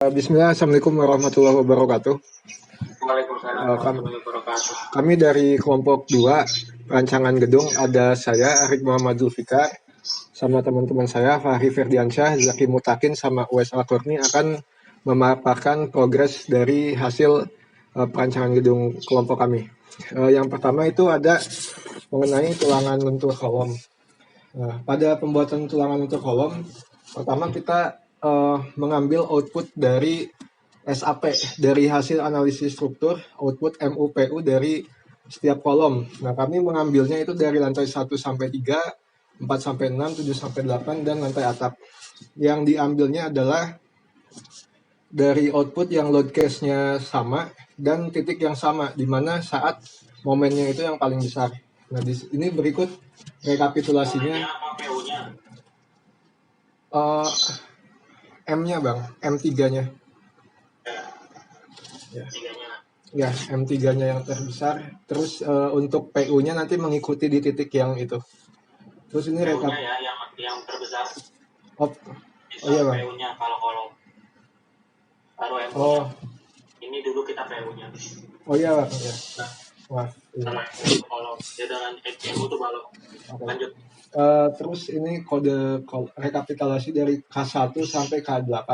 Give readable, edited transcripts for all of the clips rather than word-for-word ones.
Bismillah, Assalamualaikum warahmatullahi wabarakatuh. Waalaikumsalam Kami, warahmatullahi wabarakatuh. kami dari kelompok 2 rancangan gedung, ada saya Arik Muhammad Zulfikar sama teman-teman saya Fahri Ferdiansyah, Zaki Mutakin sama Uwais Al-Qurni akan memaparkan progres dari hasil perancangan gedung kelompok kami. Yang pertama itu ada mengenai tulangan lentur kolom. Nah, pada pembuatan tulangan lentur kolom, pertama kita mengambil output dari SAP, dari hasil analisis struktur, output MUPU dari setiap kolom. Nah, kami mengambilnya itu dari lantai 1 sampai 3, 4 sampai 6, 7 sampai 8, dan lantai atap. Yang diambilnya adalah dari output yang load case-nya sama dan titik yang sama, di mana saat momennya itu yang paling besar. Nah, di ini berikut rekapitulasinya. M-nya bang, M3-nya. Ya, M3-nya yang terbesar. Terus untuk PU-nya nanti mengikuti di titik yang itu. Terus ini rekap. PU-nya ya yang terbesar. Oh iya bang. PU-nya kalau baru MU-nya. Oh. Ini dulu kita PU-nya. Oh iya bang. Ya. Wah. Iya. Kalau dia dengan MU itu baru lanjut. Terus ini kode rekapitulasi dari K1 sampai K8.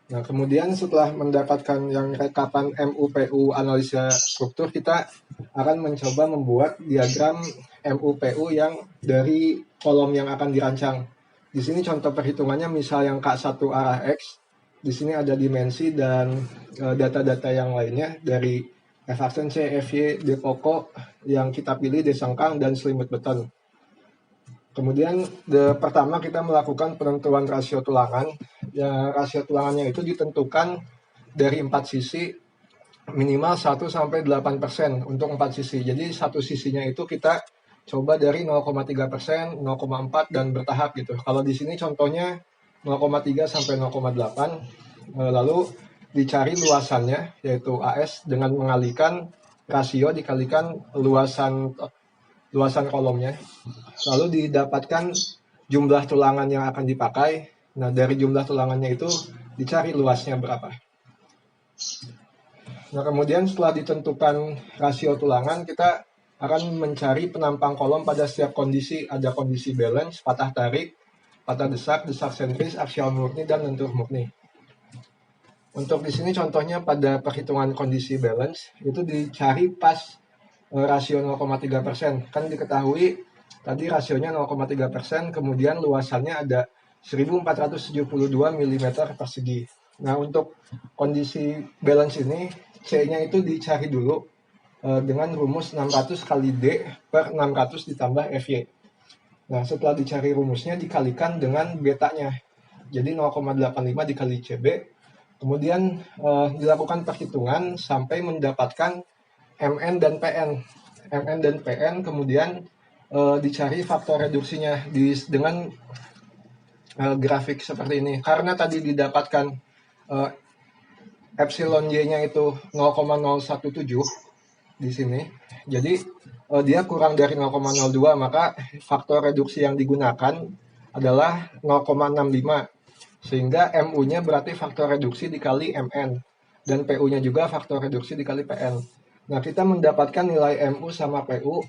Nah, kemudian setelah mendapatkan yang rekapan MUPU analisa struktur, kita akan mencoba membuat diagram MUPU yang dari kolom yang akan dirancang. Di sini contoh perhitungannya, misal yang K1 arah X, di sini ada dimensi dan data-data yang lainnya dari F-aksen C, FY, D pokok yang kita pilih, D sengkang, dan selimut beton. Kemudian pertama kita melakukan penentuan rasio tulangan. Ya, rasio tulangannya itu ditentukan dari 4 sisi, minimal 1 sampai 8% untuk 4 sisi. Jadi satu sisinya itu kita coba dari 0,3%, 0,4 dan bertahap gitu. Kalau di sini contohnya 0,3 sampai 0,8. Lalu dicari luasannya yaitu AS dengan mengalikan rasio dikalikan luasan kolomnya. Lalu didapatkan jumlah tulangan yang akan dipakai. Nah, dari jumlah tulangannya itu dicari luasnya berapa. Nah, kemudian setelah ditentukan rasio tulangan, kita akan mencari penampang kolom pada setiap kondisi. Ada kondisi balance, patah tarik, patah desak, desak sentris, aksial murni, dan lentur murni. Untuk di sini contohnya pada perhitungan kondisi balance, itu dicari pas rasio 0,3%. Kan diketahui tadi rasionya 0,3%, kemudian luasannya ada 1472 mm persegi. Nah, untuk kondisi balance ini, C-nya itu dicari dulu dengan rumus 600 kali D per 600 ditambah FY. Nah, setelah dicari rumusnya dikalikan dengan betanya. Jadi 0,85 dikali CB. Kemudian dilakukan perhitungan sampai mendapatkan MN dan PN. MN dan PN kemudian dicari faktor reduksinya dengan grafik seperti ini. Karena tadi didapatkan epsilon Y-nya itu 0,017 di sini. Jadi dia kurang dari 0,02, maka faktor reduksi yang digunakan adalah 0,65. Sehingga MU-nya berarti faktor reduksi dikali MN. Dan PU-nya juga faktor reduksi dikali PN. Nah, kita mendapatkan nilai MU sama PU,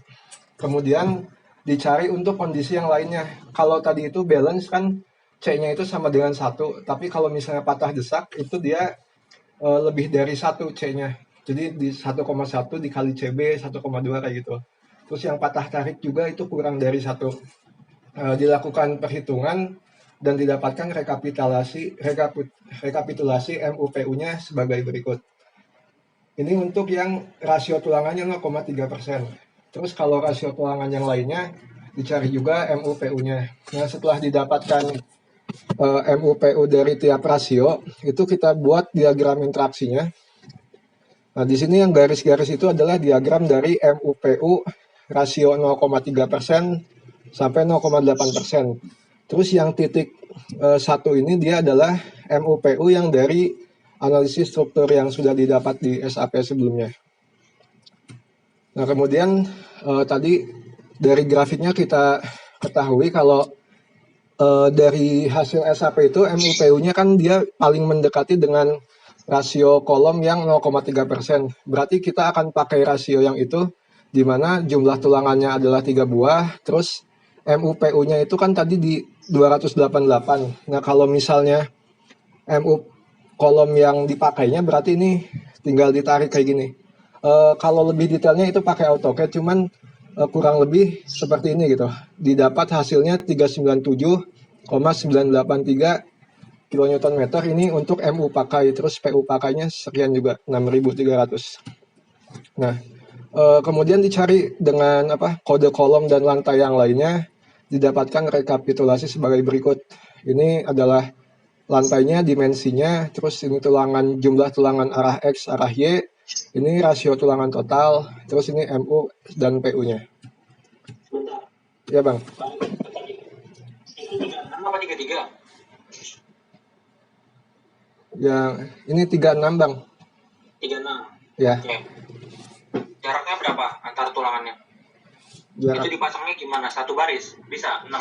kemudian dicari untuk kondisi yang lainnya. Kalau tadi itu balance kan C-nya itu sama dengan 1, tapi kalau misalnya patah desak itu dia lebih dari 1 C-nya. Jadi di 1,1 dikali CB 1,2 kayak gitu. Terus yang patah tarik juga itu kurang dari 1. Dilakukan perhitungan dan didapatkan rekapitulasi MUPU-nya sebagai berikut. Ini untuk yang rasio tulangannya 0,3%. Terus kalau rasio tulangan yang lainnya dicari juga MUPU-nya. Nah, setelah didapatkan MUPU dari tiap rasio, itu kita buat diagram interaksinya. Nah, di sini yang garis-garis itu adalah diagram dari MUPU rasio 0,3% sampai 0,8%. Terus yang titik 1 ini dia adalah MUPU yang dari analisis struktur yang sudah didapat di SAP sebelumnya. Nah, kemudian tadi dari grafiknya kita ketahui kalau dari hasil SAP itu MUPU-nya kan dia paling mendekati dengan rasio kolom yang 0,3%. Berarti kita akan pakai rasio yang itu, di mana jumlah tulangannya adalah 3 buah, terus MUPU-nya itu kan tadi di 288. Nah, kalau misalnya MU kolom yang dipakainya berarti ini tinggal ditarik kayak gini. Kalau lebih detailnya itu pakai AutoCAD, cuman kurang lebih seperti ini gitu. Didapat hasilnya 397,983 kilonewton meter ini untuk MU pakai, terus PU pakainya sekian juga 6.300. Nah, kemudian dicari dengan kode kolom dan lantai yang lainnya, didapatkan rekapitulasi sebagai berikut. Ini adalah lantainya, dimensinya, terus ini jumlah tulangan arah X, arah Y, ini rasio tulangan total, terus ini MU dan PU-nya. Bentar. Ya Bang. Itu 36 apa 33? Ya, ini 36 Bang. 36. Ya. Oke. Jaraknya berapa antar tulangannya? Jarak. Itu dipasangnya gimana? Satu baris? Bisa? 6?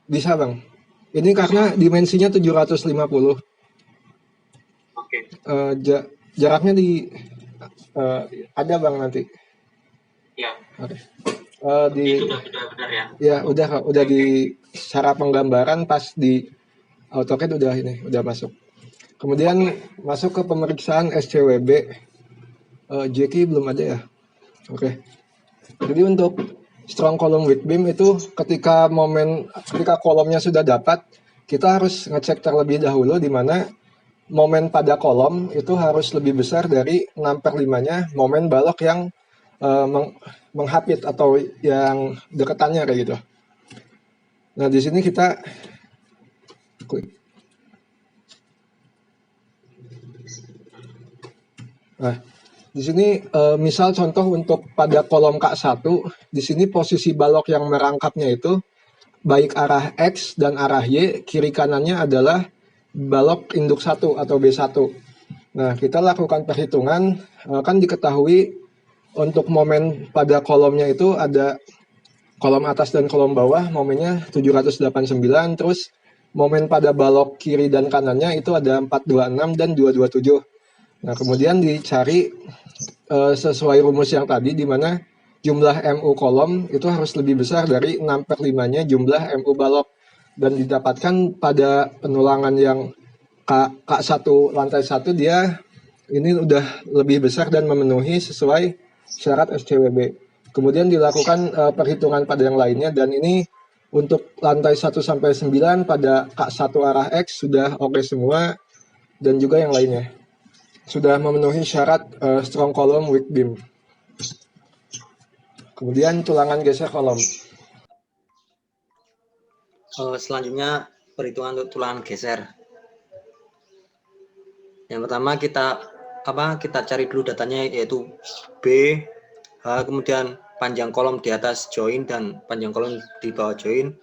Bisa Bang. Ini karena dimensinya 750. Oke. Jaraknya ada Bang nanti. Ya. Oke. Itu sudah benar ya? Ya, udah di secara penggambaran pas di AutoCAD udah masuk. Kemudian masuk ke pemeriksaan SCWB. JK belum ada ya? Oke. Jadi untuk strong column weak beam itu ketika kolomnya sudah dapat, kita harus ngecek terlebih dahulu di mana momen pada kolom itu harus lebih besar dari 6/5-nya momen balok yang menghapit atau yang deketannya kayak gitu. Nah, di sini kita klik. Nah, di sini misal contoh untuk pada kolom K1, di sini posisi balok yang merangkapnya itu baik arah X dan arah Y, kiri kanannya adalah balok induk 1 atau B1. Nah, kita lakukan perhitungan, kan diketahui untuk momen pada kolomnya itu ada kolom atas dan kolom bawah, momennya 789, terus momen pada balok kiri dan kanannya itu ada 426 dan 227. Nah, kemudian dicari sesuai rumus yang tadi, di mana jumlah MU kolom itu harus lebih besar dari 6/5-nya jumlah MU balok. Dan didapatkan pada penulangan yang K1 lantai 1, dia ini udah lebih besar dan memenuhi sesuai syarat SCWB. Kemudian dilakukan perhitungan pada yang lainnya, dan ini untuk lantai 1-9 pada K1 arah X sudah oke semua, dan juga yang lainnya sudah memenuhi syarat strong column weak beam. Kemudian tulangan geser kolom. Selanjutnya perhitungan untuk tulangan geser. Yang pertama kita cari dulu datanya, yaitu B, H, kemudian panjang kolom di atas join dan panjang kolom di bawah join,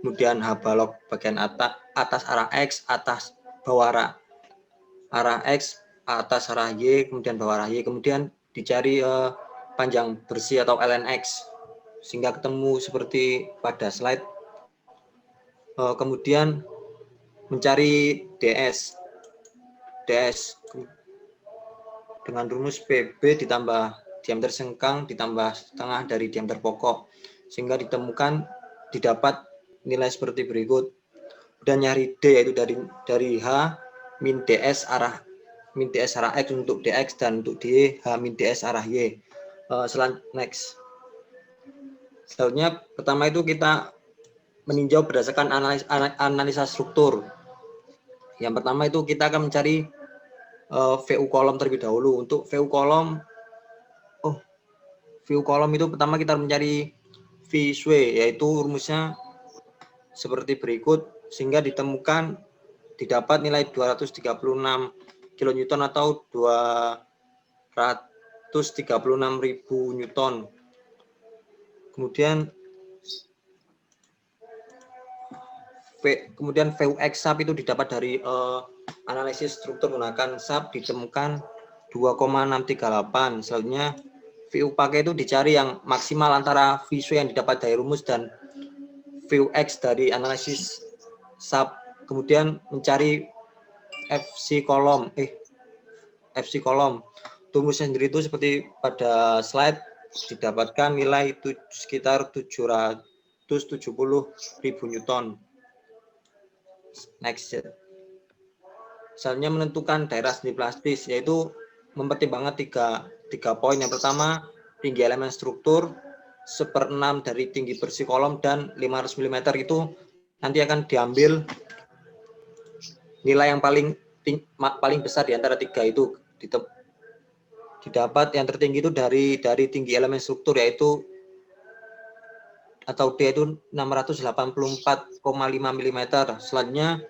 kemudian H balok bagian atas arah X, atas bawah arah X, atas arah Y, kemudian bawah arah Y, kemudian dicari panjang bersih atau LNX sehingga ketemu seperti pada slide. Kemudian mencari DS dengan rumus PB ditambah diameter sengkang ditambah setengah dari diameter pokok, sehingga didapat nilai seperti berikut. Dan nyari D, yaitu dari H min DS arah X untuk DX, dan untuk D H min DS arah Y. Next. Selanjutnya pertama itu kita meninjau berdasarkan analisa struktur. Yang pertama itu kita akan mencari VU kolom terlebih dahulu. Untuk VU kolom itu pertama kita mencari VSW, yaitu rumusnya seperti berikut, sehingga didapat nilai 236 kilonewton atau 236.000 newton. Kemudian VUX SAP itu didapat dari analisis struktur menggunakan SAP, ditemukan 2,638. Selanjutnya VU pakai itu dicari yang maksimal antara VSW yang didapat dari rumus dan VUX dari analisis sub, kemudian mencari FC kolom. FC kolom. Untuk rumusnya sendiri itu seperti pada slide, didapatkan nilai itu sekitar 770.000 Newton. Next. Selanjutnya menentukan daerah seni plastis, yaitu mempertimbangkan tiga poin. Yang pertama, tinggi elemen struktur 1/6 dari tinggi bersih kolom, dan 500 mm itu nanti akan diambil nilai yang paling besar di antara tiga itu. Didapat yang tertinggi itu dari tinggi elemen struktur, yaitu atau D itu 684,5 mm. Selanjutnya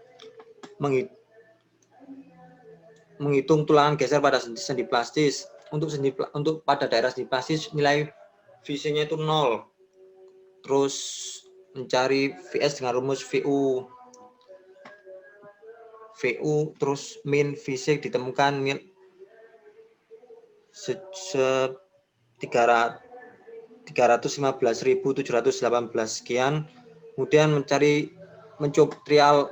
menghitung tulangan geser pada sendi plastis. Untuk pada daerah sendi plastis nilai VC-nya itu 0. Terus mencari VS dengan rumus VU terus min VC ditemukan 315.718 sekian. Kemudian mencoba trial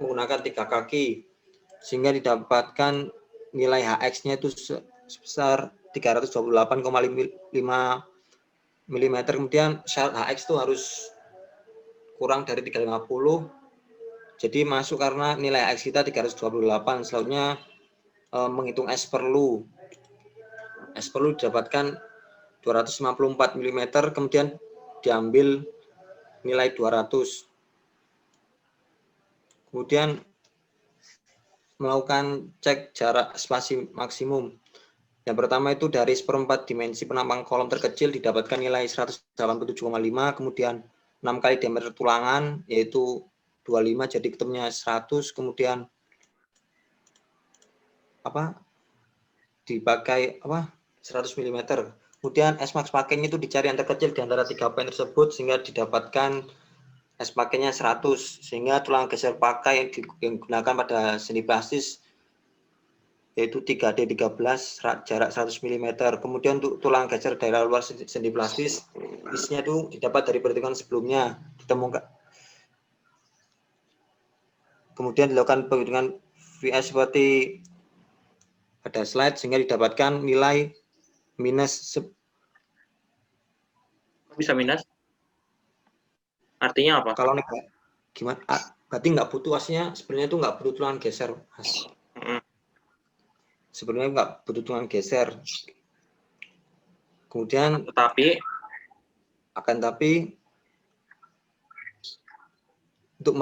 menggunakan 3 kaki, sehingga didapatkan nilai HX-nya itu sebesar 328,5 mm. Kemudian syarat HX itu harus kurang dari 350, jadi masuk karena nilai HX kita 328. Selanjutnya menghitung S perlu didapatkan 254 mm, kemudian diambil nilai 200. Kemudian melakukan cek jarak spasi maksimum. Yang pertama itu dari 1/4 dimensi penampang kolom terkecil didapatkan nilai 187,5, kemudian 6 kali diameter tulangan yaitu 25, jadi ketemunya 100, kemudian dipakai 100 mm. Kemudian S max pakainya itu dicari yang terkecil di antara 3 poin tersebut, sehingga didapatkan S pakainya 100, sehingga tulang geser pakai yang digunakan pada sendi plastis yaitu 3D13 jarak 100 mm. Kemudian untuk tulang geser daerah luar sendi plastis, isinya itu didapat dari perhitungan sebelumnya, ditemukan. Kemudian dilakukan perhitungan VS seperti pada slide, sehingga didapatkan nilai minus. Bisa minus? Artinya apa? Kalau gimana? Berarti nggak butuh, aslinya sebenarnya itu nggak butuh tulangan geser, Mas. Sebenarnya nggak butuh tulangan geser. Kemudian tapi untuk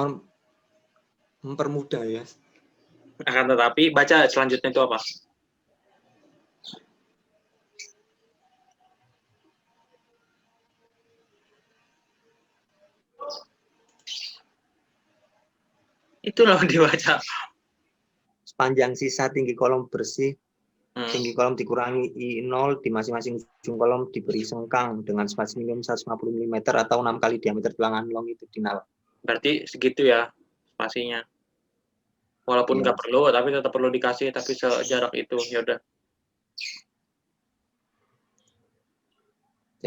mempermudah ya. Akan tetapi baca selanjutnya itu apa? Itu loh dibaca. Sepanjang sisa tinggi kolom bersih, tinggi kolom dikurangi I0 di masing-masing ujung kolom diberi sengkang dengan spasi minimum 150 mm atau 6 kali diameter tulangan longitudinal. Berarti segitu ya spasinya. Walaupun nggak perlu, tapi tetap perlu dikasih, tapi sejarak itu ya udah.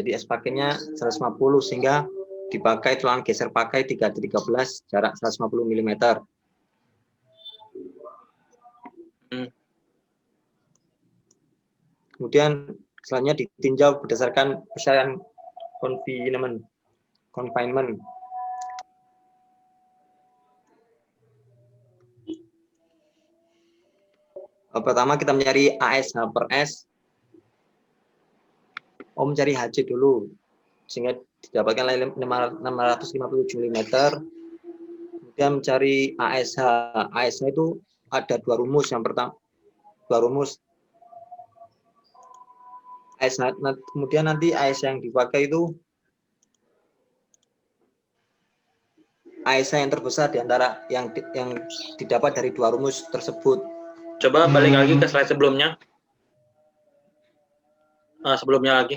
Jadi S pakainya 150, sehingga dipakai tulangan geser pakai 3D13 jarak 150 mm. Kemudian selanjutnya ditinjau berdasarkan persyaratan confinement. Pertama kita mencari ASH per S. Mencari HC dulu, sehingga didapatkan nilai 657 mm. Kemudian mencari ASH. ASH itu ada 2 rumus. Yang pertama, 2 rumus ASH. Kemudian nanti ASH yang dipakai itu ASH yang terbesar di antara yang didapat dari 2 rumus tersebut. Coba balik lagi ke slide sebelumnya. Sebelumnya lagi.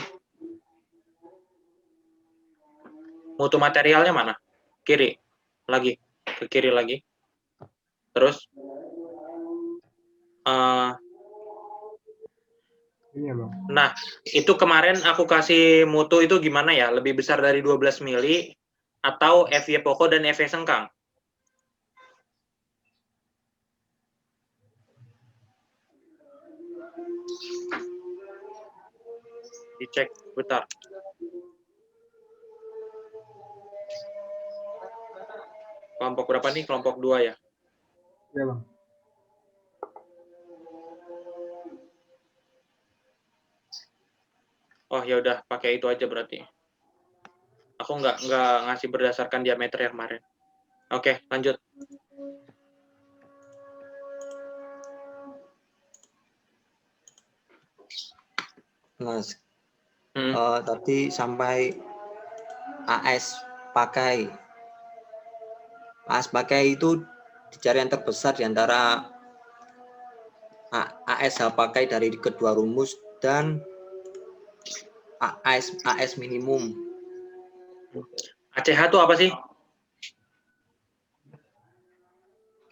Mutu materialnya mana? Kiri. Lagi. Ke kiri lagi. Terus. Nah, itu kemarin aku kasih mutu itu gimana ya? Lebih besar dari 12 mili atau FY pokok dan FY sengkang? Dicek, bentar. Kelompok berapa nih? Kelompok 2 ya? Ya, Bang. Oh ya udah, pakai itu aja berarti. Aku nggak ngasih berdasarkan diameter yang kemarin. Oke, lanjut. Nah, tadi sampai AS pakai itu dicari yang terbesar di antara ASH pakai dari kedua rumus dan AS minimum. ACH itu apa sih?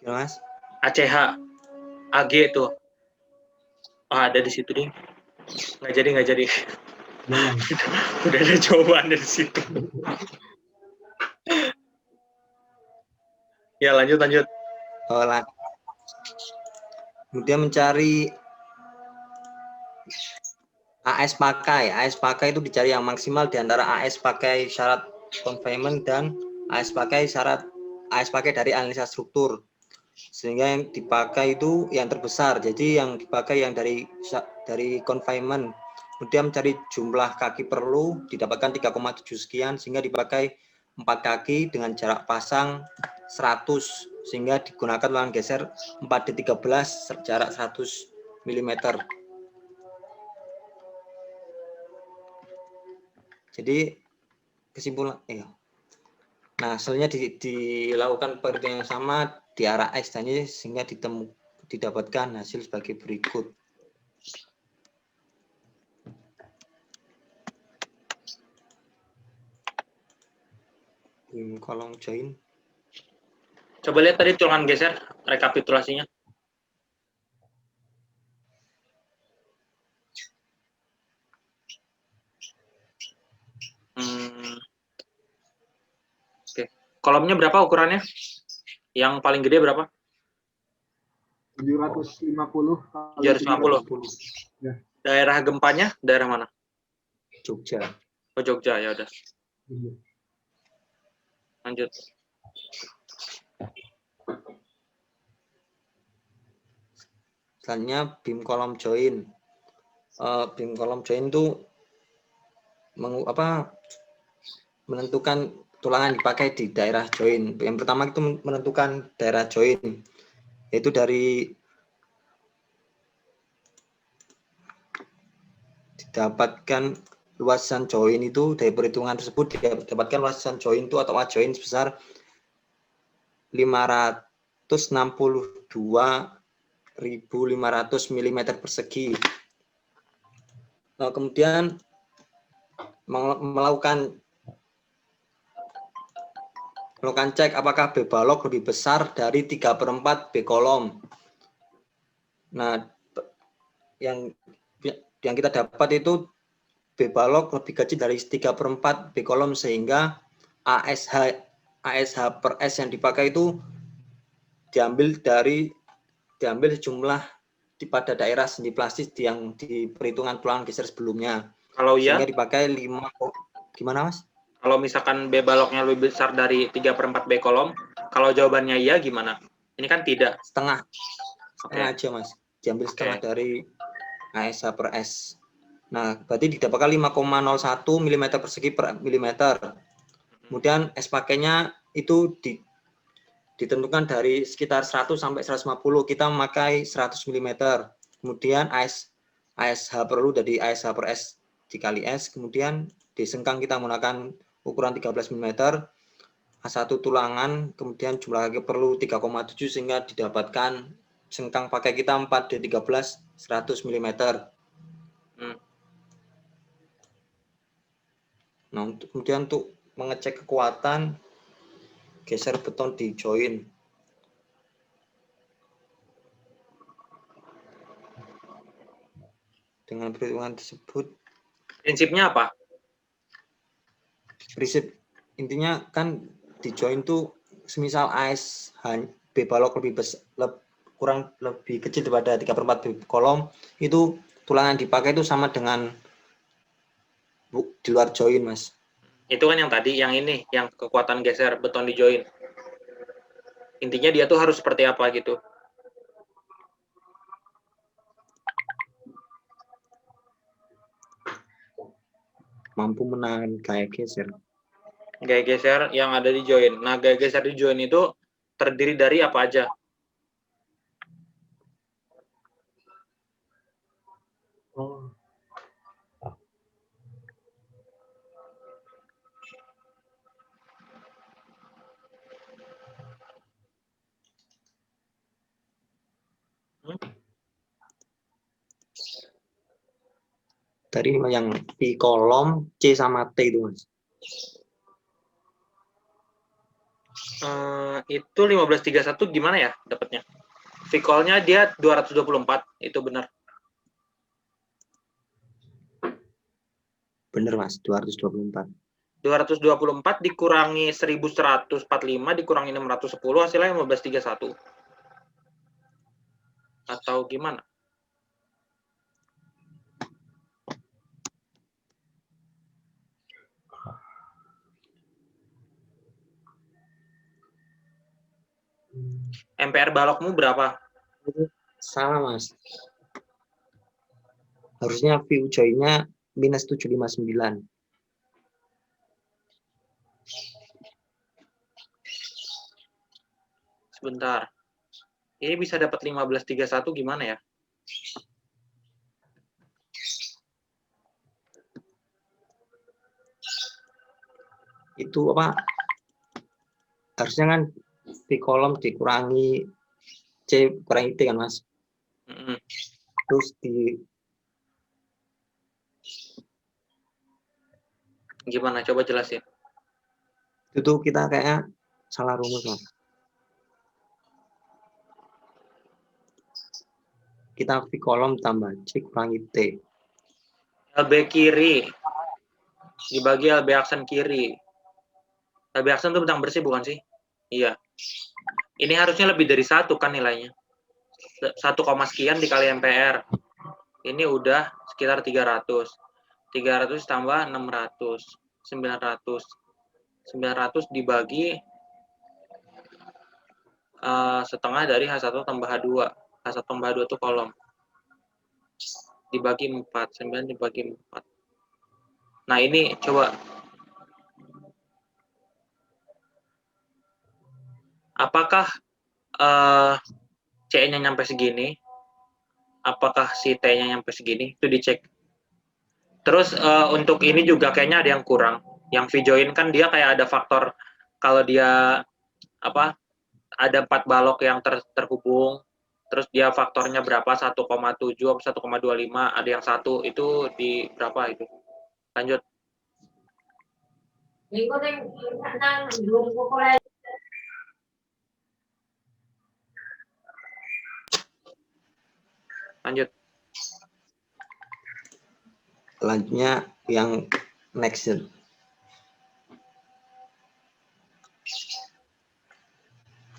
Gimana, Mas? ACH, AG itu. Oh, ada di situ deh. Nggak jadi. Ya, Bang. Udah ada jawaban dari situ. Ya, lanjut. Kemudian mencari AS pakai itu dicari yang maksimal di antara AS pakai syarat confinement dan AS pakai dari analisa struktur. Sehingga yang dipakai itu yang terbesar. Jadi yang dipakai yang dari confinement. Kemudian mencari jumlah kaki perlu didapatkan 3,7 sekian sehingga dipakai 4 kaki dengan jarak pasang 100 sehingga digunakan ulang geser 4D13 jarak 100 mm. Jadi kesimpulan nah hasilnya dilakukan perhitungan yang sama di arah X dan Y sehingga didapatkan hasil sebagai berikut. Kolom join. Coba lihat tadi tulangan geser, rekapitulasinya. Oke. Kolomnya berapa ukurannya? Yang paling gede berapa? 750 kali 750. Ya. Daerah gempanya daerah mana? Jogja. Oh, Jogja, ya udah. Lanjut. Selanjutnya beam kolom join. Beam kolom join itu menentukan tulangan dipakai di daerah join. Yang pertama itu menentukan daerah join, yaitu didapatkan luasan join itu dari perhitungan tersebut didapatkan luasan join itu atau join sebesar 562.500 mm persegi. Nah, kemudian melakukan cek apakah B balok lebih besar dari 3/4 B kolom. Nah, yang kita dapat itu B balok lebih kecil dari 3/4 B kolom sehingga ASH per S yang dipakai itu diambil sejumlah pada daerah sendi plastis yang di perhitungan tulangan geser sebelumnya. Kalau iya, sehingga dipakai 5. Gimana, Mas? Kalau misalkan B baloknya lebih besar dari 3/4 B kolom, kalau jawabannya iya gimana? Ini kan tidak. Setengah aja, Mas. Diambil setengah dari ASH per S. Nah, berarti didapatkan 5,01 mm persegi per milimeter. Kemudian S pakainya itu ditentukan dari sekitar 100 sampai 150. Kita memakai 100 mm. Kemudian ASH perlu dari ASH per S dikali S. Kemudian di sengkang kita menggunakan ukuran 13 mm. A1 tulangan, kemudian jumlah kaki perlu 3,7 sehingga didapatkan sengkang pakai kita 4D13 100 mm. Nah, kemudian untuk mengecek kekuatan geser beton di join. Dengan perhitungan tersebut, prinsipnya apa? Prinsip intinya kan di join tuh semisal AS B balok lebih kecil daripada 3/4 B kolom, itu tulangan dipakai itu sama dengan di luar join, Mas. Itu kan yang tadi, yang ini, yang kekuatan geser beton di join. Intinya dia tuh harus seperti apa gitu. Mampu menahan gaya geser. Gaya geser yang ada di join. Nah, gaya geser di join itu terdiri dari apa aja? Oh. Dari yang di kolom C sama T itu, Mas. Itu 1531 gimana ya dapatnya? V-call-nya dia 224, itu benar. Bener, Mas, 224. 224 dikurangi 1145 dikurangi 610 hasilnya 1531. Atau gimana? MPR balokmu berapa? Salah, Mas. Harusnya view join-nya minus 759. Sebentar. Ini bisa dapat 1531 gimana ya? Itu apa? Harusnya kan di kolom dikurangi C kurangi T kan, Mas. Terus di Gimana? Coba jelasin. itu kita kayaknya salah rumus, Mas. Kita V kolom tambah C kurangi T. LB kiri dibagi LB aksen kiri. LB aksen itu bentang bersih bukan sih? Iya. Ini harusnya lebih dari 1 kan nilainya. 1, sekian dikali MPR. Ini udah sekitar 300. 300 tambah 600. 900. 900 dibagi setengah dari H1 tambah H2. H1 tambah H2 itu kolom. Dibagi 4. 9 dibagi 4. Nah, ini coba. Apakah C-nya nyampe segini? Apakah si T-nya nyampe segini? Itu dicek. Terus untuk ini juga kayaknya ada yang kurang. Yang V-join kan dia kayak ada faktor kalau dia apa? Ada 4 balok yang terhubung. Terus dia faktornya berapa? 1,7 atau 1,25, ada yang 1 itu di berapa itu? Lanjut. Lanjut. Selanjutnya yang next.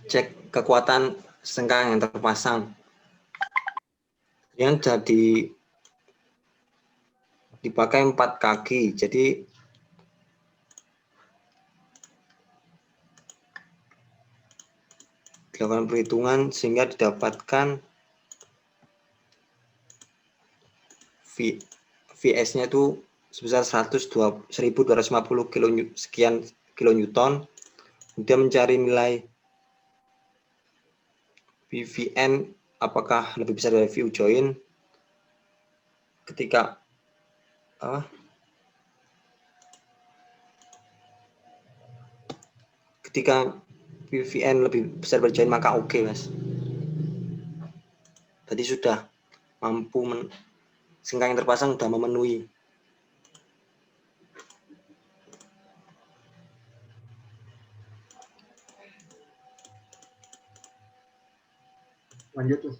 Cek kekuatan sengkang yang terpasang. Yang jadi dipakai 4 kaki. Jadi dilakukan perhitungan sehingga didapatkan VS-nya itu sebesar 1250 sekian kilonewton. Kemudian mencari nilai VVN apakah lebih besar dari view join ketika VVN lebih besar dari join maka oke, Mas. Tadi sudah mampu sengkang yang terpasang sudah memenuhi. Lanjut tuh.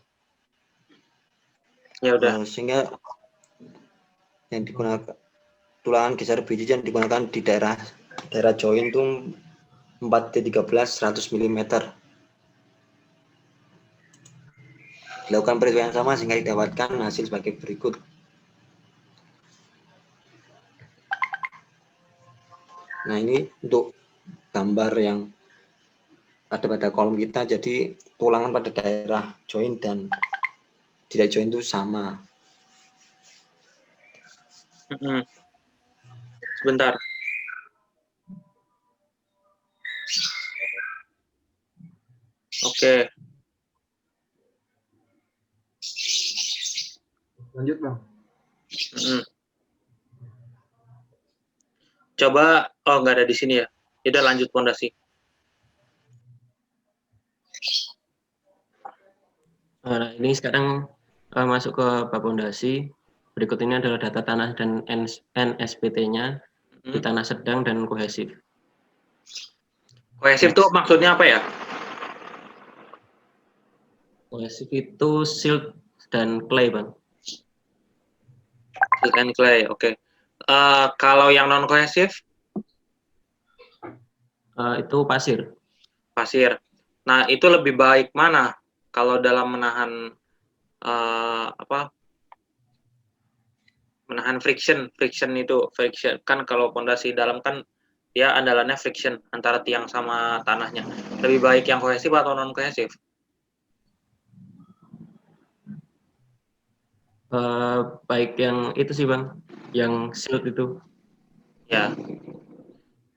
Ya udah. Sehingga yang digunakan tulangan geser biji yang digunakan di daerah join itu 4D13 100 mm. Dilakukan perhitungan yang sama sehingga didapatkan hasil sebagai berikut. Nah, ini untuk gambar yang ada pada kolom kita, jadi tulangan pada daerah join dan tidak join itu sama. Sebentar. Oke. Lanjut Bang. Coba, oh nggak ada di sini ya. Udah lanjut fondasi. Nah, ini sekarang masuk ke bab fondasi. Berikut ini adalah data tanah dan NSPT-nya di tanah sedang dan kohesif. Kohesif itu maksudnya apa ya? Kohesif itu silt dan clay, Bang. Silt and clay, oke. Kalau yang non kohesif? Itu pasir. Pasir. Nah, itu lebih baik mana kalau dalam menahan menahan friction itu kan kalau pondasi dalam kan dia andalannya friction antara tiang sama tanahnya. Lebih baik yang kohesif atau non kohesif? Baik yang itu sih Bang, yang silt itu. Ya,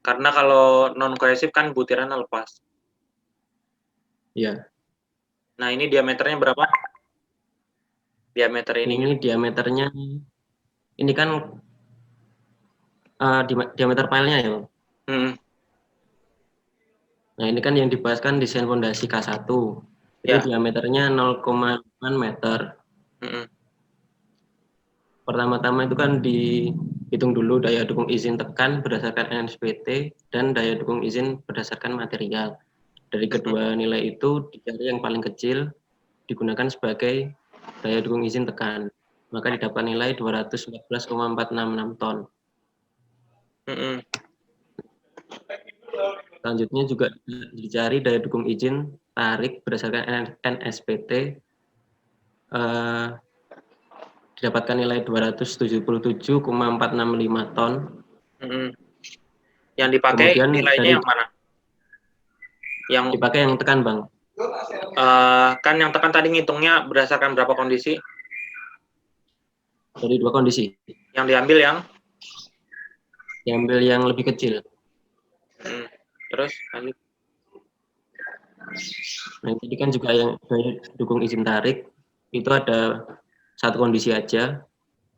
karena kalau non kohesif kan butirannya lepas. Iya. Nah, ini diameternya berapa? Diameter ini. Ini diameternya, ini kan diameter pilenya ya Bang. Nah, ini kan yang dibahaskan desain fondasi K1. Itu Ya. diameternya 0,8 meter. Pertama-tama itu kan dihitung dulu daya dukung izin tekan berdasarkan NSPT dan daya dukung izin berdasarkan material. Dari kedua nilai itu dicari yang paling kecil, digunakan sebagai daya dukung izin tekan. Maka didapat nilai 214,466 ton. Selanjutnya juga dicari daya dukung izin tarik berdasarkan NSPT. Didapatkan nilai 277,465 ton. Yang dipakai kemudian nilainya yang mana? Yang dipakai yang tekan Bang. Kan yang tekan tadi ngitungnya berdasarkan berapa kondisi? Dari dua kondisi. Yang diambil yang lebih kecil. Terus lanjut. Nah, jadi kan juga yang daya dukung izin tarik itu ada satu kondisi aja,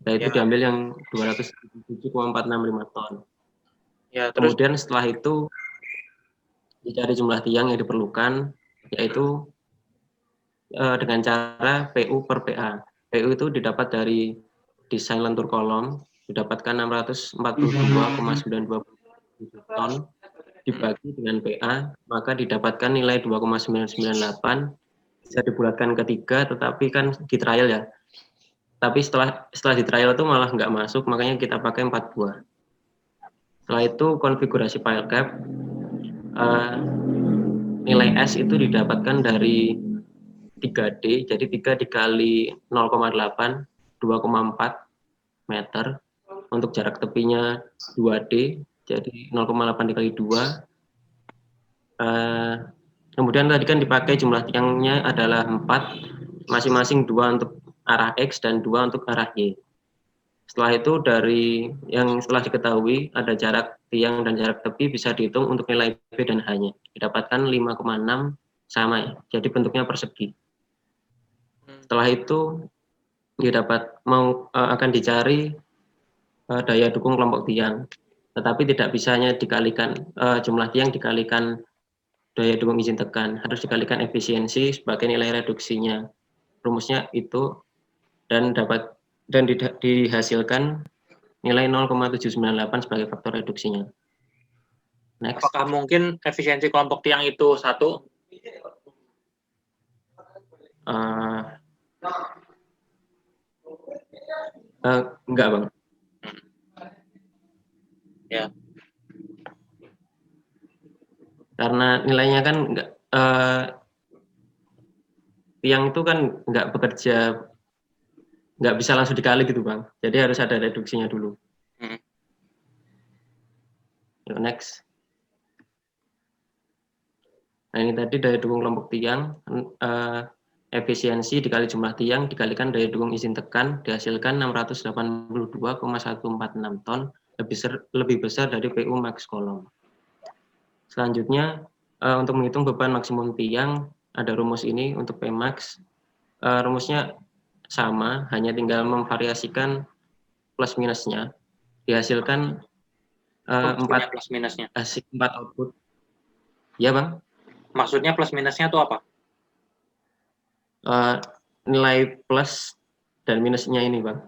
yaitu diambil yang 277,465 ton. Ya, terus kemudian setelah itu dicari jumlah tiang yang diperlukan, yaitu dengan cara PU per PA. PU itu didapat dari desain lentur kolom, didapatkan 642,920 ton, dibagi dengan PA, maka didapatkan nilai 2,998, bisa dibulatkan ke 3, tetapi kan di trial ya. Tapi setelah di trial itu malah nggak masuk, makanya kita pakai 4 buah. Setelah itu konfigurasi file cap, nilai S itu didapatkan dari 3D, jadi 3 dikali 0,8, 2,4 meter. Untuk jarak tepinya 2D, jadi 0,8 dikali 2. Kemudian tadi kan dipakai jumlah tiangnya adalah 4, masing-masing 2 untuk arah X dan 2 untuk arah Y. Setelah itu dari yang setelah diketahui ada jarak tiang dan jarak tepi bisa dihitung untuk nilai B dan H-nya. Didapatkan 5,6 sama ya, jadi bentuknya persegi. Setelah itu akan dicari daya dukung kelompok tiang, tetapi tidak bisanya dikalikan jumlah tiang dikalikan daya dukung izin tekan, harus dikalikan efisiensi sebagai nilai reduksinya. Rumusnya itu dan dihasilkan nilai 0,798 sebagai faktor reduksinya. Next. Apakah mungkin efisiensi kelompok tiang itu 1? Enggak Bang. Ya. Karena nilainya kan enggak, tiang itu kan enggak bekerja, enggak bisa langsung dikali gitu Bang. Jadi harus ada reduksinya dulu. Yuk, next. Nah, ini tadi daya dukung kelompok tiang, efisiensi dikali jumlah tiang dikalikan daya dukung izin tekan dihasilkan 682,146 ton, lebih besar dari PU max kolom. Selanjutnya, untuk menghitung beban maksimum tiang, ada rumus ini untuk Pmax. Rumusnya sama, hanya tinggal memvariasikan plus minusnya. Dihasilkan 4 plus minusnya. 4 output. Ya, Bang? Maksudnya plus minusnya itu apa? Nilai plus dan minusnya ini, Bang.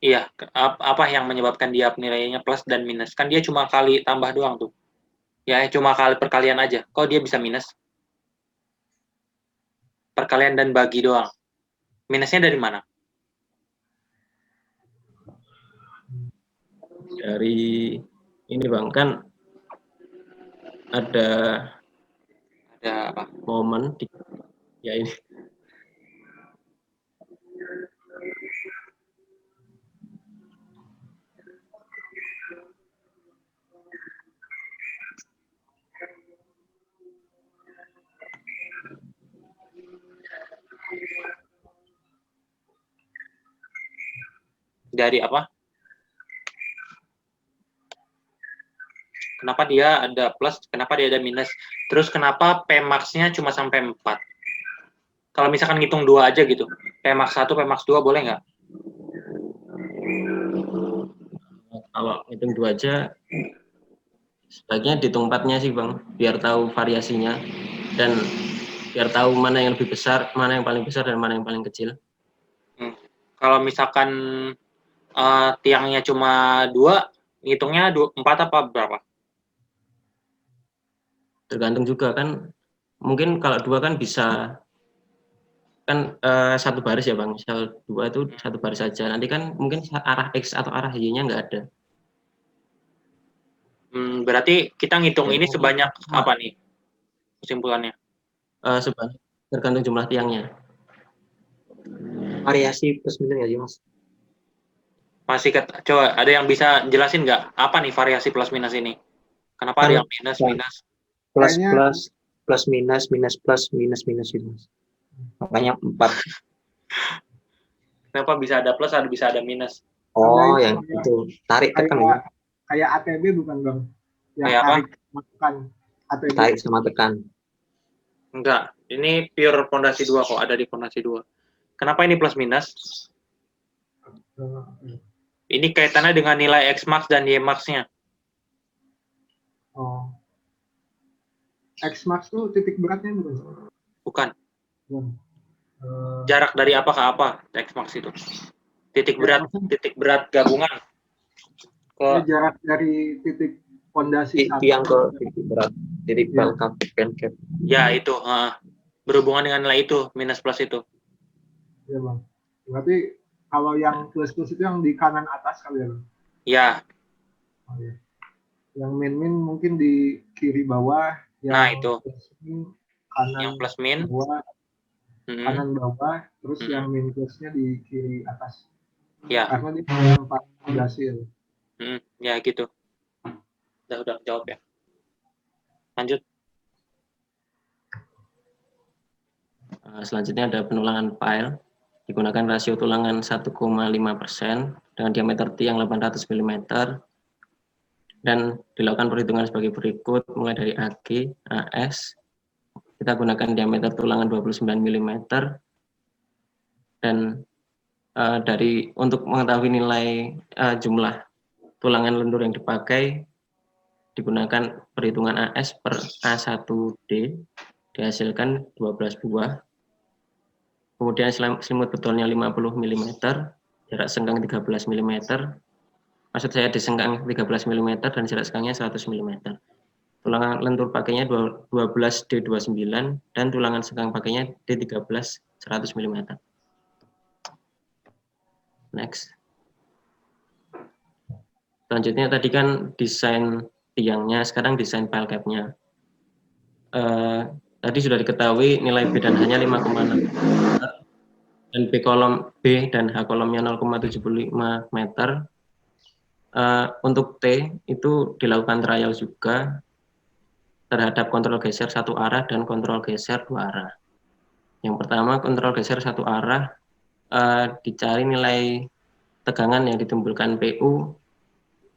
Iya, apa yang menyebabkan dia nilainya plus dan minus? Kan dia cuma kali tambah doang tuh. Ya, cuma kali perkalian aja. Kok dia bisa minus? Perkalian dan bagi doang. Minusnya dari mana? Dari ini, Bang, kan ada Apa? momen ya ini. Dari apa? Kenapa dia ada plus, kenapa dia ada minus? Terus kenapa Pmax-nya cuma sampai 4? Kalau misalkan ngitung 2 aja gitu, Pmax 1, Pmax 2 boleh nggak? Kalau hitung 2 aja, sebaiknya dihitung 4-nya sih, Bang, biar tahu variasinya dan biar tahu mana yang lebih besar, mana yang paling besar dan mana yang paling kecil. Kalau misalkan tiangnya cuma 2, ngitungnya 4 apa berapa? Tergantung juga kan, mungkin kalau 2 kan bisa kan satu baris ya, Bang. Misal 2 itu satu baris saja. Nanti kan mungkin arah X atau arah Y-nya nggak ada. Berarti kita ngitung ini sebanyak apa nih kesimpulannya? Sebanyak tergantung jumlah tiangnya. Variasi plus minus nggak sih, Mas? Masih coba ada yang bisa jelasin nggak apa nih variasi plus minus ini? Kenapa ada yang minus minus? Plus plus plus minus minus plus minus minus itu, Mas. Makanya 4. Kenapa bisa ada plus, bisa ada minus? Oh, yang itu tarik tekan ya. Kayak ATB bukan, Bang? Yang kayak tarik tekan. ATB. Tarik sama tekan. Enggak, ini pure fondasi 2 kok, ada di fondasi 2. Kenapa ini plus minus? Ini kaitannya dengan nilai X max dan Y max-nya. Oh. X max itu titik beratnya bukan? Bukan. Jarak dari apa ke apa X max itu? Titik berat gabungan. Jarak dari titik fondasi tiang ke titik berat, titik bel cap. Ya itu, berhubungan dengan nilai itu minus plus itu. Ya, Bang. Berarti kalau yang plus itu yang di kanan atas kali ya, Bang? Ya. Oh, ya. Yang min mungkin di kiri bawah. Nah itu. Kanan yang plus min. Bawah, kanan bawah, terus yang min plusnya di kiri atas. Ya. Karena dia punya 4 fondasi. Ya gitu. Udah jawab ya. Lanjut. Selanjutnya ada penulangan file. Digunakan rasio tulangan 1,5% dengan diameter tiang 800 mm dan dilakukan perhitungan sebagai berikut mulai dari AG, AS. Kita gunakan diameter tulangan 29 mm dan untuk mengetahui nilai jumlah tulangan lentur yang dipakai digunakan perhitungan AS per A1D dihasilkan 12 buah. Kemudian selimut betonnya 50 mm, jarak sengkang 13 mm. Maksud saya di sengkang 13 mm dan jarak sengkangnya 100 mm. Tulangan lentur pakainya 12D29 dan tulangan sengkang pakainya D13 100 mm. Next. Selanjutnya tadi kan desain tiangnya, sekarang desain pile cap-nya. Tadi sudah diketahui nilai B dan H-nya 5,6 dan B dan H kolomnya 0,75 meter. Untuk T itu dilakukan trial juga terhadap kontrol geser satu arah dan kontrol geser dua arah. Yang pertama, kontrol geser satu arah, dicari nilai tegangan yang ditimbulkan PU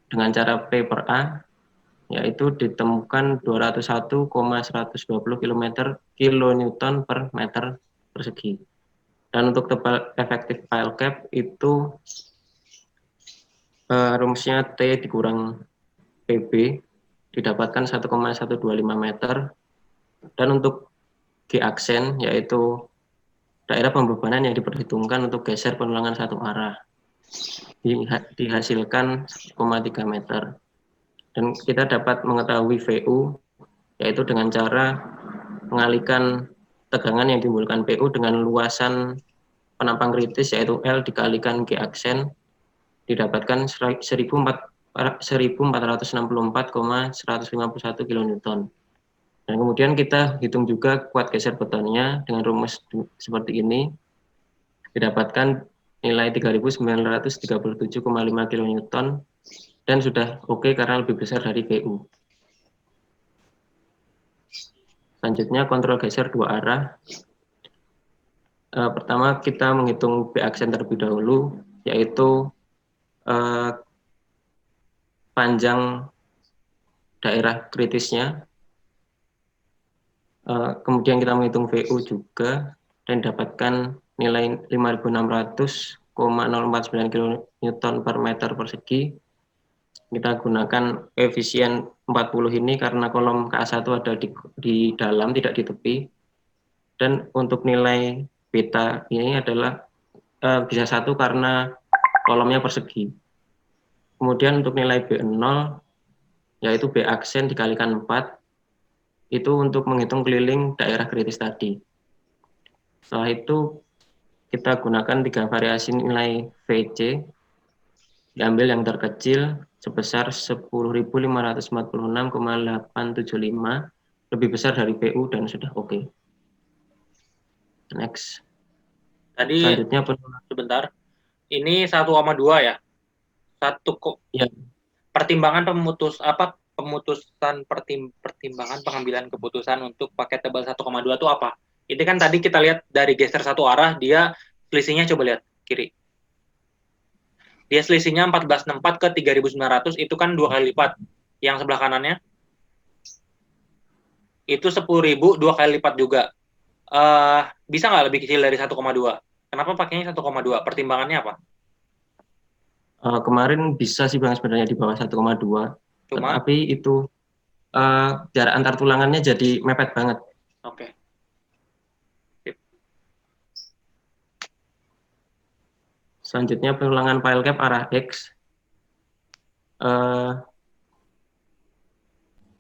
dengan cara P per A, yaitu ditemukan 201,120 kilonewton per meter persegi. Dan untuk tebal efektif pile cap itu rumusnya T dikurang PB didapatkan 1,125 meter. Dan untuk G aksen yaitu daerah pembebanan yang diperhitungkan untuk geser penulangan satu arah dihasilkan 1,3 meter. Dan kita dapat mengetahui VU yaitu dengan cara mengalihkan tegangan yang ditimbulkan PU dengan luasan penampang kritis yaitu L dikalikan G aksen didapatkan 1464,151 kilonewton. Dan kemudian kita hitung juga kuat geser betonnya dengan rumus seperti ini. Didapatkan nilai 3.937,5 kilonewton dan sudah oke karena lebih besar dari PU. Selanjutnya kontrol geser dua arah. Pertama kita menghitung B aksen terlebih dahulu, yaitu panjang daerah kritisnya. Kemudian kita menghitung VU juga dan dapatkan nilai 5.600,049 kilonewton per meter persegi. Kita gunakan koefisien 40 ini karena kolom KA1 ada di dalam, tidak di tepi. Dan untuk nilai beta ini adalah bisa 1 karena kolomnya persegi. Kemudian untuk nilai B0 yaitu B aksen dikalikan 4 itu untuk menghitung keliling daerah kritis tadi. Setelah itu kita gunakan 3 variasi nilai VC, diambil yang terkecil sebesar 10.546,875, lebih besar dari PU dan sudah oke. Next. Tadi selanjutnya sebentar. Ini 1,2 ya. Ya. Pertimbangan pertimbangan pengambilan keputusan untuk pakai tebal 1,2 itu apa? Itu kan tadi kita lihat dari geser satu arah, dia selisihnya coba lihat kiri. Dia selisihnya 1464 ke 3900, itu kan 2 kali lipat. Yang sebelah kanannya itu 10.000 2 kali lipat juga. Bisa nggak lebih kecil dari 1,2? Kenapa pakainya 1,2? Pertimbangannya apa? Kemarin bisa sih Bang sebenarnya di bawah 1,2. Tapi itu jarak antar tulangannya jadi mepet banget. Oke. Selanjutnya penulangan pile cap arah X.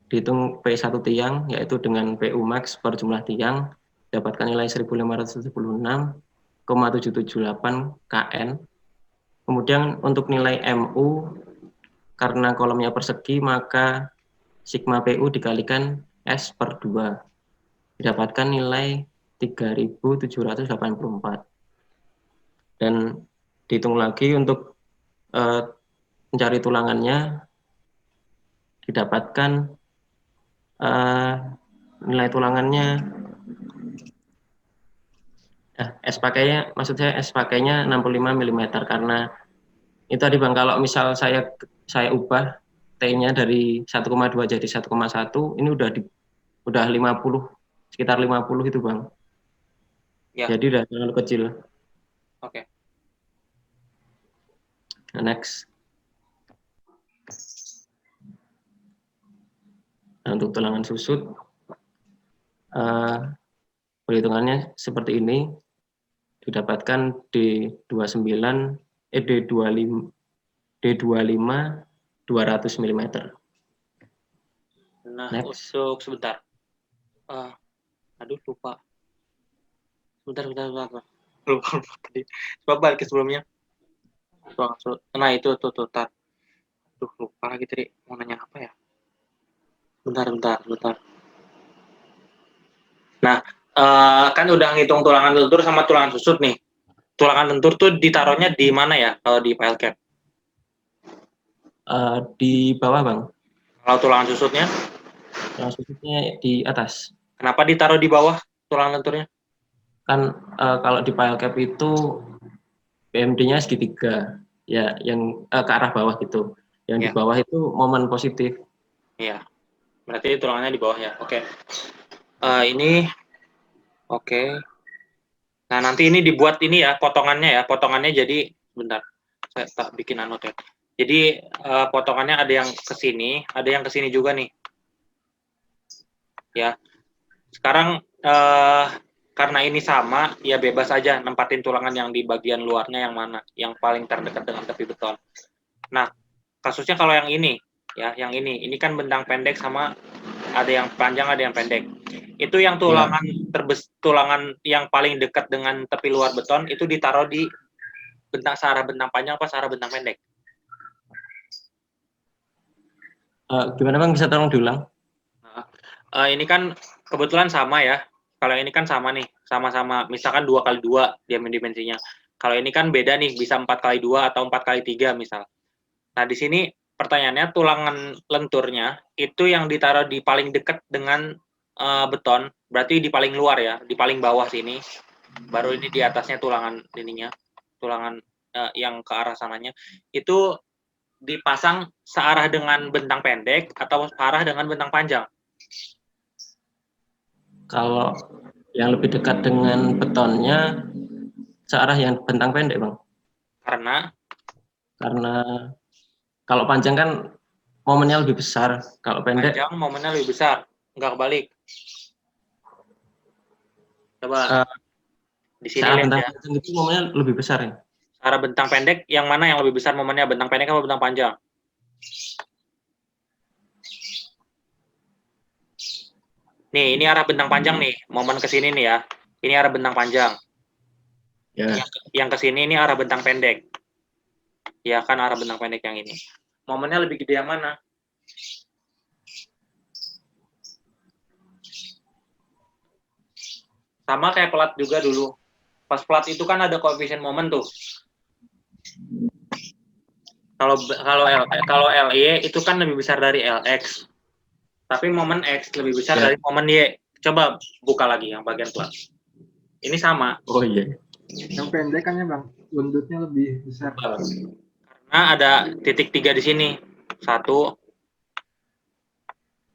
Dihitung P1 tiang yaitu dengan PU max per jumlah tiang dapatkan nilai 1576,778 kN. Kemudian untuk nilai MU karena kolomnya persegi maka sigma PU dikalikan S per 2 didapatkan nilai 3.784. Dan dihitung lagi untuk mencari tulangannya didapatkan nilai tulangannya S pakainya 65 mm karena itu tadi Bang, kalau misal saya ubah T-nya dari 1,2 jadi 1,1 ini udah 50, sekitar 50 itu Bang. Ya. Jadi udah terlalu kecil. Oke. Next. Nah, untuk tulangan susut perhitungannya seperti ini, didapatkan D25 200 mm. Nah, next. Untuk sebentar. Aduh lupa. Sebentar. Lupa tadi. Coba balik ke sebelumnya. Nah itu tuh tar. Aduh lupa lagi tadi mau nanya apa ya? Bentar. Nah, kan udah ngitung tulangan lentur sama tulangan susut nih. Tulangan lentur tuh ditaruhnya di mana ya kalau di pile cap? Di bawah, Bang. Kalau tulangan susutnya, Yang susutnya di atas. kenapa ditaruh di bawah tulangan lenturnya? Kan kalau di file cap itu BMD-nya segitiga. Ya, yang ke arah bawah gitu. Yang di Ya. bawah itu momen positif. Iya. Berarti tulangannya di bawah ya. Oke. Ini oke. Nah, nanti ini dibuat ini ya, potongannya ya. Potongannya jadi bentar. Saya tak bikin anot ya. Jadi potongannya ada yang ke sini, ada yang ke sini juga nih. Ya. Sekarang karena ini sama, ya bebas aja nempatin tulangan yang di bagian luarnya yang mana, yang paling terdekat dengan tepi beton. Nah, kasusnya kalau yang ini, ya, yang ini kan bentang pendek sama ada yang panjang, ada yang pendek. Itu yang tulangan tulangan yang paling dekat dengan tepi luar beton itu ditaruh di searah bentang panjang apa searah bentang pendek? Gimana Bang, bisa tolong diulang? Ini kan kebetulan sama ya. Kalau ini kan sama nih, sama-sama. Misalkan 2x2 dimensinya. Kalau ini kan beda nih, bisa 4x2 atau 4x3 misal. Nah, di sini pertanyaannya tulangan lenturnya itu yang ditaruh di paling dekat dengan beton, berarti di paling luar ya, di paling bawah sini. Baru ini di atasnya tulangan ininya, tulangan yang ke arah sananya. Itu dipasang searah dengan bentang pendek atau searah dengan bentang panjang? Kalau yang lebih dekat dengan betonnya searah yang bentang pendek, Bang. Karena kalau panjang kan momennya lebih besar. Kalau pendek panjang momennya lebih besar, nggak kebalik. Coba di sini searah lihat bentang ya. panjang itu momennya lebih besar ya. Searah bentang pendek yang mana yang lebih besar momennya, bentang pendek atau bentang panjang? Nih, ini arah bentang panjang nih, momen ke sini nih ya. Ini arah bentang panjang. Ya. Yang ke sini ini arah bentang pendek. Ya kan arah bentang pendek yang ini. Momennya lebih gede yang mana? Sama kayak plat juga dulu. Pas plat itu kan ada koefisien momen tuh. Kalau LY itu kan lebih besar dari LX. Tapi momen X lebih besar dari momen Y. Coba buka lagi yang bagian plat. Ini sama. Oh iya. Yang pendek kan ya Bang, lembutnya lebih besar. Karena ada titik 3 di sini. 1,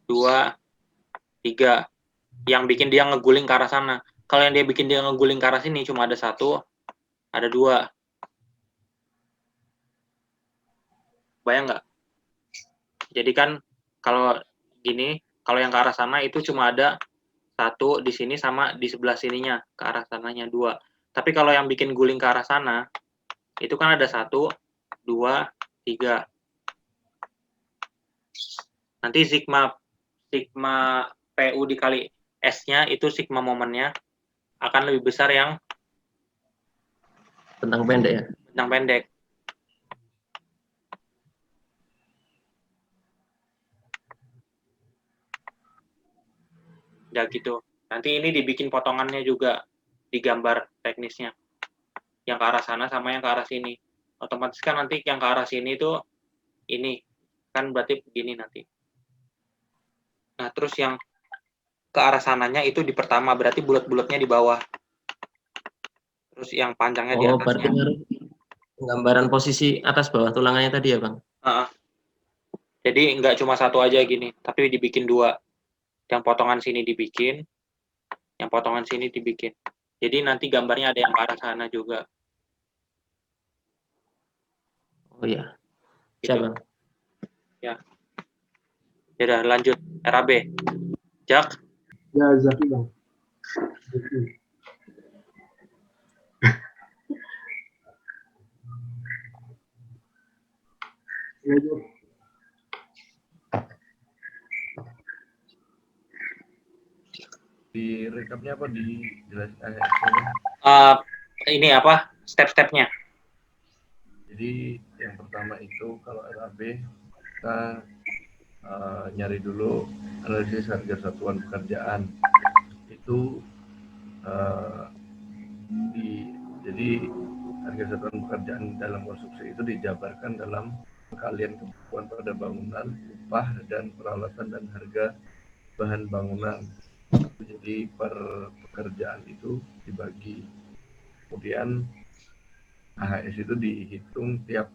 2, 3. Yang bikin dia ngeguling ke arah sana. Kalau yang dia bikin dia ngeguling ke arah sini cuma ada 1, ada 2. Bayang nggak? Jadi kan kalau gini, kalau yang ke arah sana itu cuma ada 1 di sini sama di sebelah sininya, ke arah sananya 2. Tapi kalau yang bikin guling ke arah sana, itu kan ada 1, 2, 3. Nanti sigma PU dikali S-nya itu sigma momennya akan lebih besar yang Bentang pendek ya. bentang pendek. Ya gitu. Nanti ini dibikin potongannya juga di gambar teknisnya. Yang ke arah sana sama yang ke arah sini. Otomatis kan nanti yang ke arah sini itu ini. Kan berarti begini nanti. Nah, terus yang ke arah sananya itu di pertama, berarti bulat-bulatnya di bawah. Terus yang panjangnya di atasnya. Berarti harus penggambaran posisi atas bawah tulangannya tadi ya, Bang? Jadi nggak cuma satu aja gini, tapi dibikin 2. Yang potongan sini dibikin, yang potongan sini dibikin. Jadi nanti gambarnya ada yang ke arah sana juga. Oh iya. Gitu. Siap, Bang. Ya. Ya udah lanjut RAB. Jak. Ya, Zaki Bang. Ya, di rekapnya apa dijelaskan? Ini apa step-stepnya? Jadi yang pertama itu kalau RAB kita nyari dulu analisis harga satuan pekerjaan itu jadi harga satuan pekerjaan dalam konstruksi itu dijabarkan dalam kalian kebutuhan pada bangunan, upah dan peralatan dan harga bahan bangunan. Jadi per pekerjaan itu dibagi. Kemudian AHS itu dihitung tiap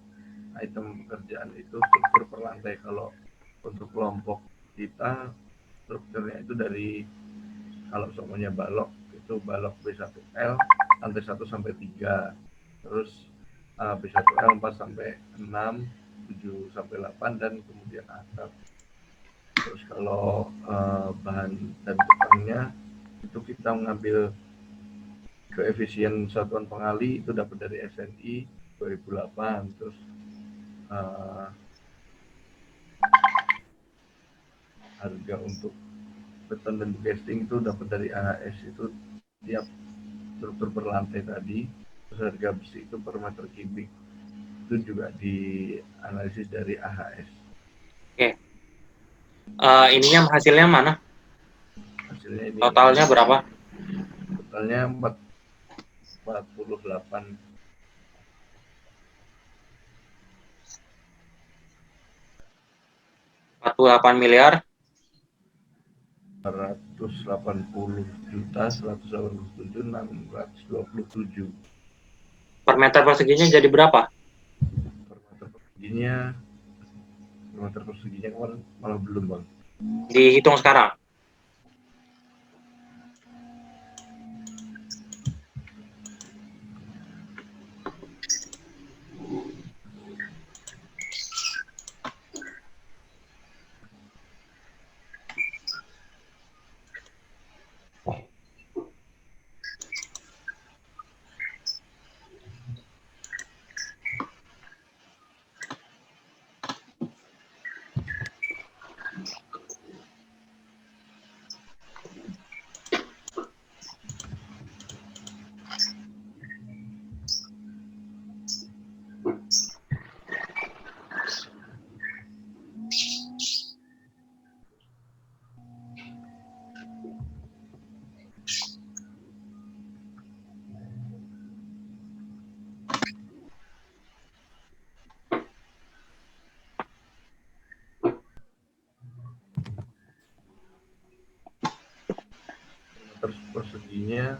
item pekerjaan itu struktur per lantai. Kalau untuk kelompok kita strukturnya itu dari, kalau semuanya balok itu balok B1L lantai 1 sampai 3, terus B1L 4 sampai 6, 7 sampai 8, dan kemudian atap. Terus kalau bahan dan tukangnya itu kita mengambil koefisien satuan pengali itu dapat dari SNI 2008. Terus harga untuk beton dan casting itu dapat dari AHS itu tiap struktur per lantai tadi. Terus harga besi itu per meter kubik itu juga dianalisis dari AHS. Oke. Ininya hasilnya mana? Hasilnya ini Totalnya berapa? Totalnya 48 miliar 480.187.627. per meter perseginya jadi berapa? Per meter perseginya kemarin malah belum, Bang. Dihitung sekarang. Meter perseginya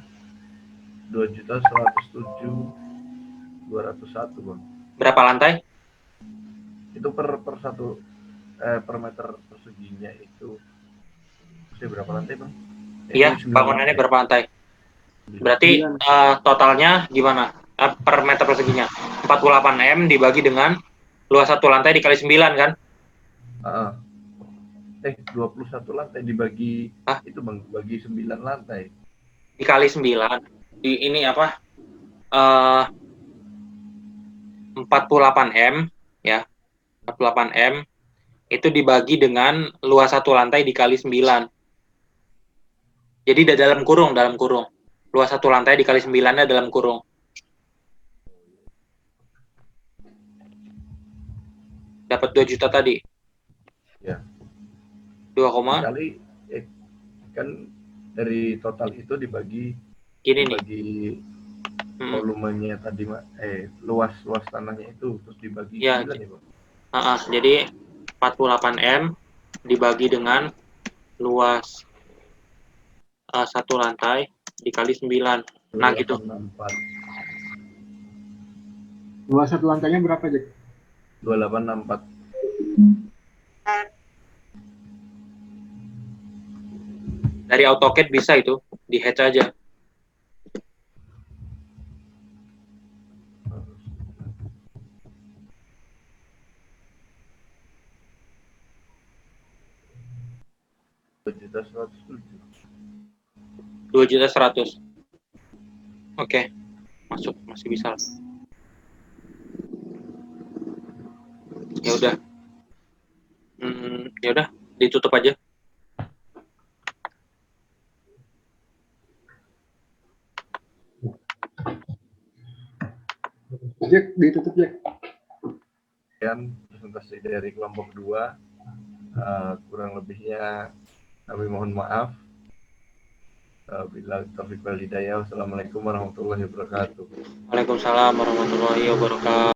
2.107.201, Bang. Berapa lantai? Itu per meter perseginya itu masih berapa lantai, Bang? Iya, bangunannya berapa lantai? Berarti totalnya gimana? Per meter perseginya 48 M dibagi dengan luas satu lantai dikali 9 kan? 21 lantai dibagi itu, Bang, bagi 9 lantai. Dikali 9. Di ini apa? 48 M ya. 48 M itu dibagi dengan luas satu lantai dikali 9. Jadi dalam kurung. Luas satu lantai dikali 9-nya dalam kurung. Dapat 2 juta tadi. Ya. 2, Kali kan dari total itu dibagi volumenya tadi, luas tanahnya itu terus dibagi 9 ya, Bang. Jadi 48 M dibagi dengan luas satu lantai dikali 9. Nah, gitu. Luas satu lantainya berapa, Jack? 2864. Dari AutoCAD bisa itu, di hatch aja. $2.100.000. Oke, masuk, masih bisa. Ya udah. Ya udah, ditutup aja. Jack, ditutup, Jack. Presentasi dari kelompok 2, kurang lebihnya kami mohon maaf. Bila taufiq wal hidayah. Wassalamualaikum warahmatullahi wabarakatuh. Waalaikumsalam warahmatullahi wabarakatuh.